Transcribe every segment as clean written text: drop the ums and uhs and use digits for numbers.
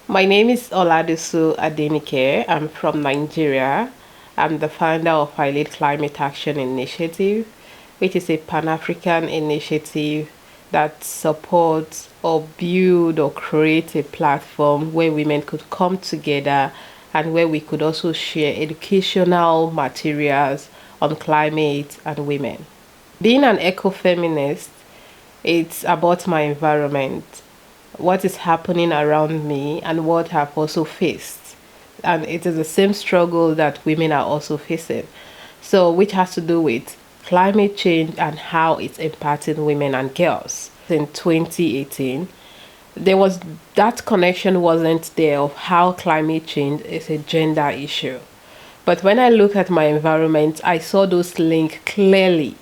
My name is Oladosu Adenike. I'm from Nigeria. I'm the founder of Pilot Climate Action Initiative, which is a Pan-African initiative that supports or build or create a platform where women could come together and where we could also share educational materials on climate and women. Being an ecofeminist, it's about my environment, what is happening around me, and what I've also faced. And it is the same struggle that women are also facing. So, which has to do with climate change and how it's impacting women and girls. In 2018, there was that connection wasn't there of how climate change is a gender issue. But when I look at my environment, I saw those links clearly.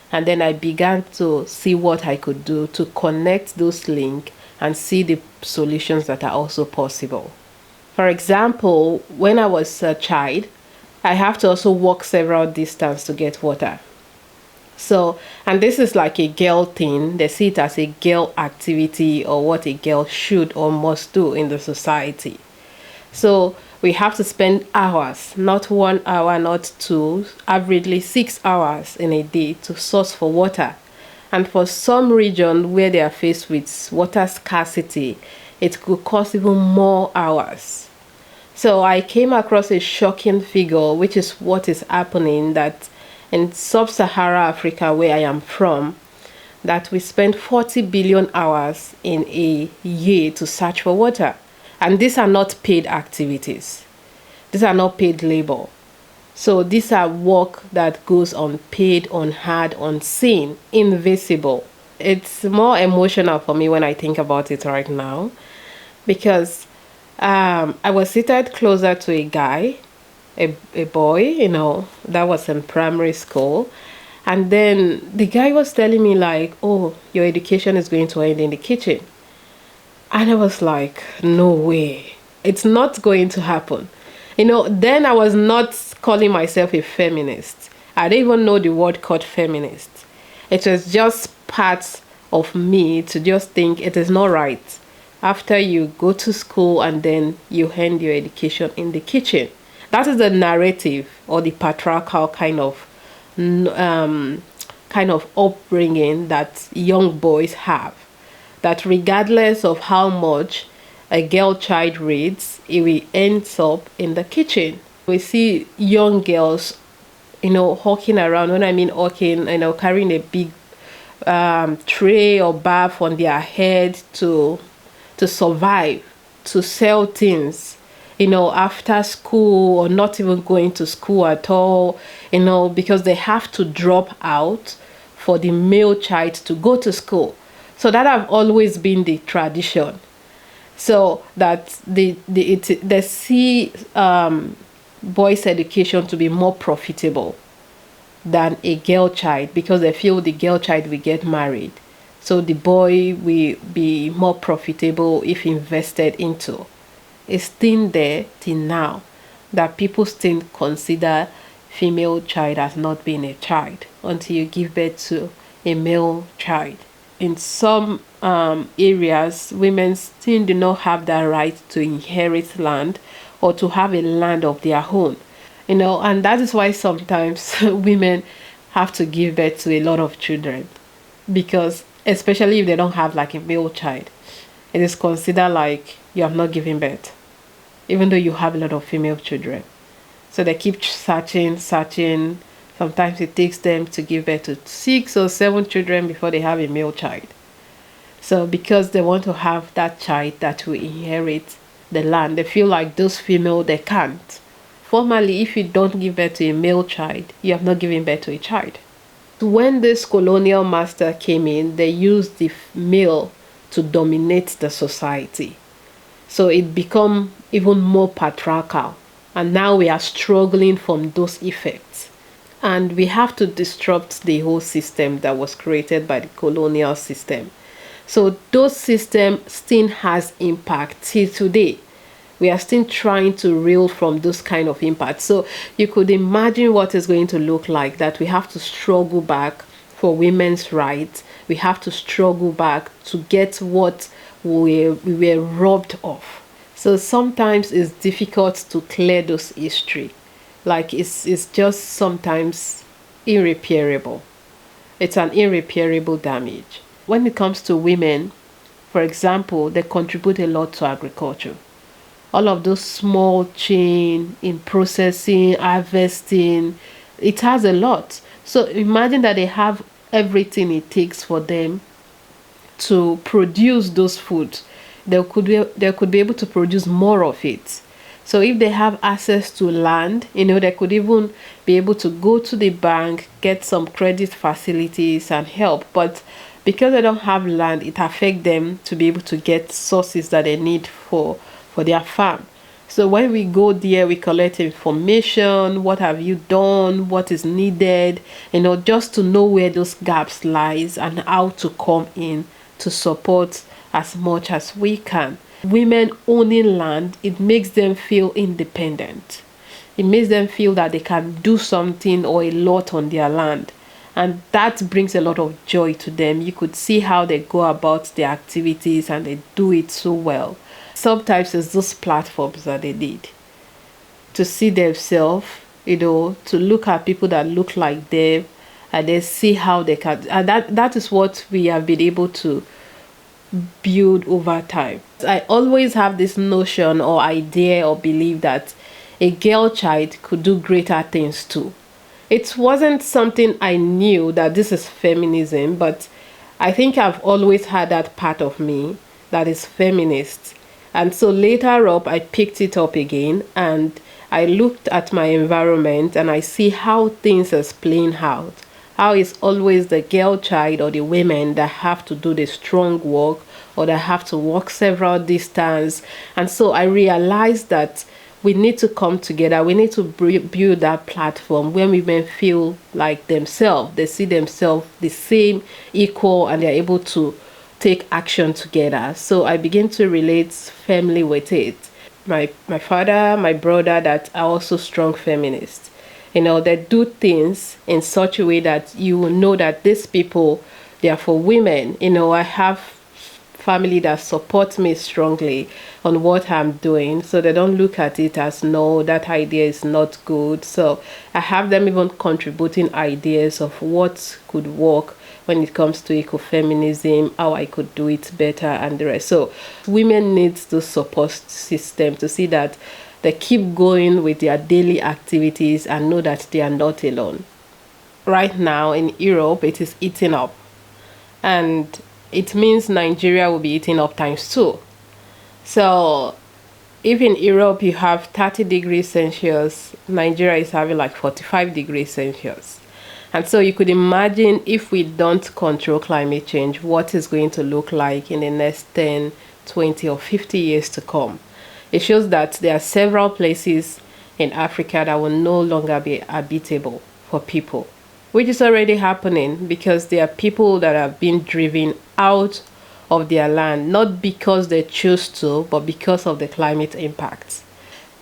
And then I began to see what I could do to connect those links and see the solutions that are also possible. For example, when I was a child, I have to also walk several distance to get water. So, and this is like a girl thing. They see it as a girl activity or what a girl should or must do in the society. So we have to spend hours, not 1 hour, not two, averagely 6 hours in a day to source for water. And for some region where they are faced with water scarcity, it could cost even more hours. So I came across a shocking figure, which is what is happening that in sub-Saharan Africa, where I am from, that we spend 40 billion hours in a year to search for water. And these are not paid activities. These are not paid labor. So these are work that goes unpaid, unheard, unseen, invisible. It's more emotional for me when I think about it right now because I was seated closer to a guy, a boy, that was in primary school. And then the guy was telling me like, oh, your education is going to end in the kitchen. And I was like, no way. It's not going to happen. Then I was not calling myself a feminist. I didn't even know the word called feminist. It was just part of me to just think it is not right after you go to school and then you end your education in the kitchen. That is the narrative or the patriarchal kind of upbringing that young boys have. That regardless of how much a girl child reads, it will end up in the kitchen. We see young girls, hawking around. When I mean hawking, carrying a big tray or bath on their head to survive, to sell things, after school or not even going to school at all, because they have to drop out for the male child to go to school. So that have always been the tradition. So that they see boys' education to be more profitable than a girl child because they feel the girl child will get married. So the boy will be more profitable if invested into. It's still there till now that people still consider female child as not being a child until you give birth to a male child. In some areas, women still do not have the right to inherit land or to have a land of their own, and that is why sometimes women have to give birth to a lot of children because, especially if they don't have like a male child, it is considered like you have not given birth, even though you have a lot of female children. So they keep searching. Sometimes it takes them to give birth to 6 or 7 children before they have a male child. So because they want to have that child that will inherit the land, they feel like those female, they can't. Formally, if you don't give birth to a male child, you have not given birth to a child. When this colonial master came in, they used the male to dominate the society. So it become even more patriarchal. And now we are struggling from those effects. And we have to disrupt the whole system that was created by the colonial system. So those systems still has impact till today. We are still trying to reel from those kind of impacts. So you could imagine what it's going to look like, that we have to struggle back for women's rights. We have to struggle back to get what we were robbed of. So sometimes it's difficult to clear those history. Like it's just sometimes irreparable. It's an irreparable damage. When it comes to women, for example, they contribute a lot to agriculture. All of those small chain in processing, harvesting, it has a lot. So imagine that they have everything it takes for them to produce those foods. They could be able to produce more of it. So if they have access to land, they could even be able to go to the bank, get some credit facilities and help. But because they don't have land, it affects them to be able to get sources that they need for their farm. So when we go there, we collect information. What have you done? What is needed? Just to know where those gaps lies and how to come in to support as much as we can. Women owning land, it makes them feel independent. It makes them feel that they can do something or a lot on their land. And that brings a lot of joy to them. You could see how they go about their activities and they do it so well. Sometimes it's those platforms that they need to see themselves, to look at people that look like them and then see how they can. And that is what we have been able to build over time. I always have this notion or idea or belief that a girl child could do greater things too. It wasn't something I knew that this is feminism, but I think I've always had that part of me that is feminist. And so later up, I picked it up again and I looked at my environment and I see how things is playing out. How it's always the girl child or the women that have to do the strong work or that have to walk several distance. And so I realized that we need to come together. We need to build that platform where women feel like themselves. They see themselves the same, equal, and they're able to take action together. So I begin to relate family with it. My father, my brother that are also strong feminists. They do things in such a way that you will know that these people, they are for women. I have family that support me strongly on what I'm doing, so they don't look at it as no, that idea is not good. So I have them even contributing ideas of what could work when it comes to ecofeminism, how I could do it better and the rest. So women need the support system to see that they keep going with their daily activities and know that they are not alone. Right now in Europe, it is eating up. And it means Nigeria will be eating up times two. So if in Europe you have 30 degrees Celsius, Nigeria is having like 45 degrees Celsius. And so you could imagine if we don't control climate change, what is going to look like in the next 10, 20 or 50 years to come. It shows that there are several places in Africa that will no longer be habitable for people, which is already happening because there are people that are being driven out of their land, not because they choose to, but because of the climate impacts.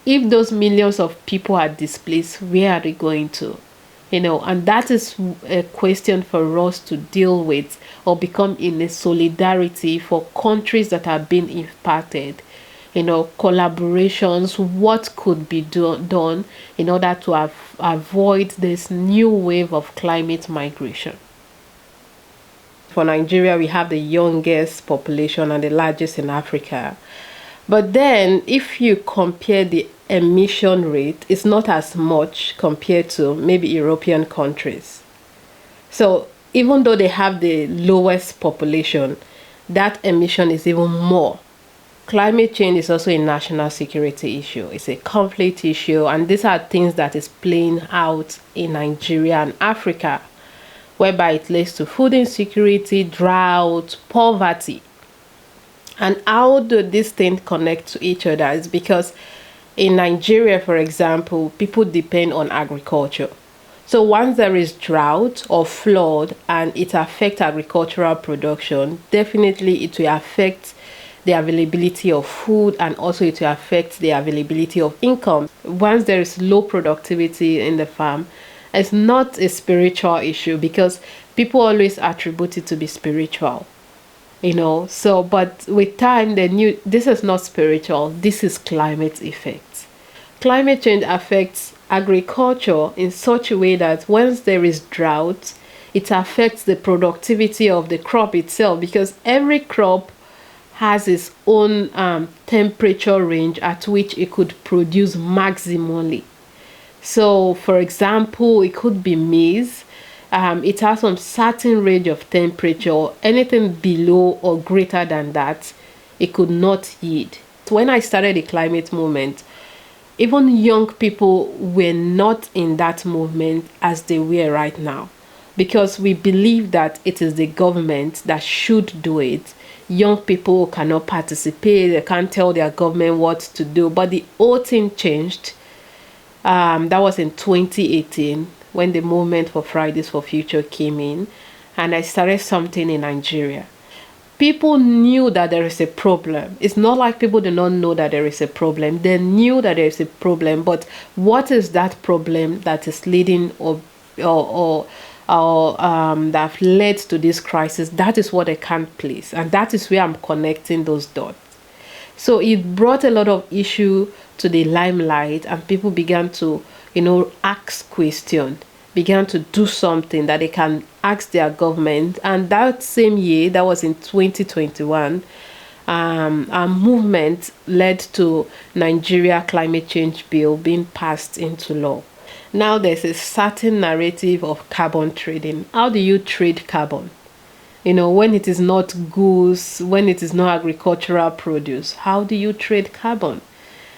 If those millions of people are displaced, where are they going to? And that is a question for us to deal with or become in a solidarity for countries that are being impacted. Collaborations, what could be done in order to avoid this new wave of climate migration. For Nigeria, we have the youngest population and the largest in Africa. But then if you compare the emission rate, it's not as much compared to maybe European countries. So even though they have the lowest population, that emission is even more. Climate change is also a national security issue. It's a conflict issue, and these are things that is playing out in Nigeria and Africa, whereby it leads to food insecurity, drought, poverty. And how do these things connect to each other? Is because in Nigeria, for example, people depend on agriculture. So once there is drought or flood and it affects agricultural production, definitely it will affect the availability of food, and also it will affect the availability of income. Once there is low productivity in the farm, it's not a spiritual issue because people always attribute it to be spiritual. So but with time they knew this is not spiritual, this is climate effect. Climate change affects agriculture in such a way that once there is drought, it affects the productivity of the crop itself, because every crop has its own temperature range at which it could produce maximally. So for example, it could be maize. It has some certain range of temperature. Anything below or greater than that, it could not yield. When I started the climate movement, even young people were not in that movement as they were right now, because we believe that it is the government that should do it. Young people cannot participate, they can't tell their government what to do. But the whole thing changed. That was in 2018 when the movement for Fridays for Future came in, and I started something in Nigeria. People knew that there is a problem. It's not like people do not know that there is a problem. They knew that there is a problem, but what is that problem that is leading or that have led to this crisis? That is what they can't place, and that is where I'm connecting those dots. So it brought a lot of issue to the limelight, and people began to, ask questions, began to do something that they can ask their government. And that same year, that was in 2021, a movement led to Nigeria climate change bill being passed into law. Now there's a certain narrative of carbon trading. How do you trade carbon? When it is not goods, when it is not agricultural produce, how do you trade carbon?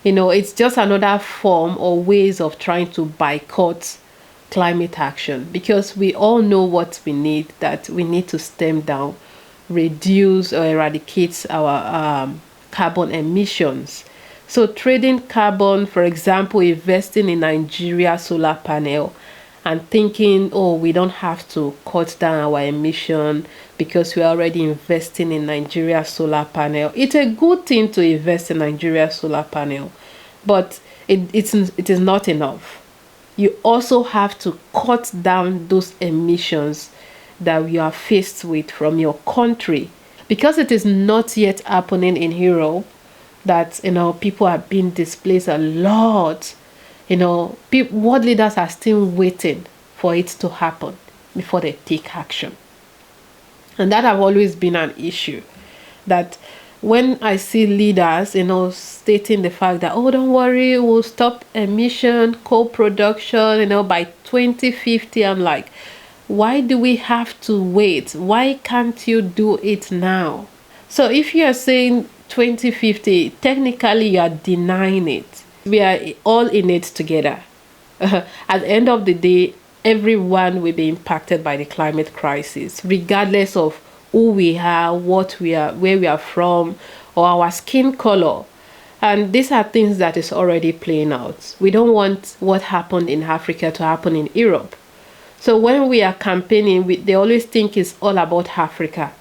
It's just another form or ways of trying to boycott climate action, because we all know what we need, that we need to stem down, reduce or eradicate our carbon emissions. So trading carbon, for example, investing in Nigeria solar panel and thinking, oh, we don't have to cut down our emission because we're already investing in Nigeria solar panel. It's a good thing to invest in Nigeria solar panel, but it is not enough. You also have to cut down those emissions that we are faced with from your country, because it is not yet happening in Europe, that people are being displaced a lot. World leaders are still waiting for it to happen before they take action. And that have always been an issue, that when I see leaders, stating the fact that, oh, don't worry, we'll stop emission, coal production, by 2050, I'm like, why do we have to wait? Why can't you do it now? So if you are saying 2050, technically you are denying it. We are all in it together. At the end of the day, everyone will be impacted by the climate crisis, regardless of who we are, what we are, where we are from, or our skin color. And these are things that is already playing out. We don't want what happened in Africa to happen in Europe. So when we are campaigning, they always think it's all about Africa.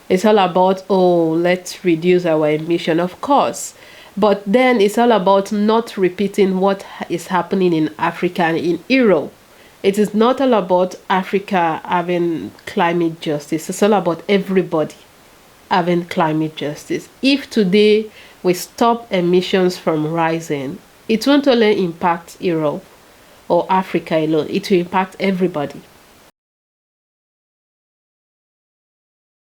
It's all about, oh, let's reduce our emission, of course. But then it's all about not repeating what is happening in Africa and in Europe. It is not all about Africa having climate justice. It's all about everybody having climate justice. If today we stop emissions from rising, it won't only impact Europe or Africa alone. It will impact everybody.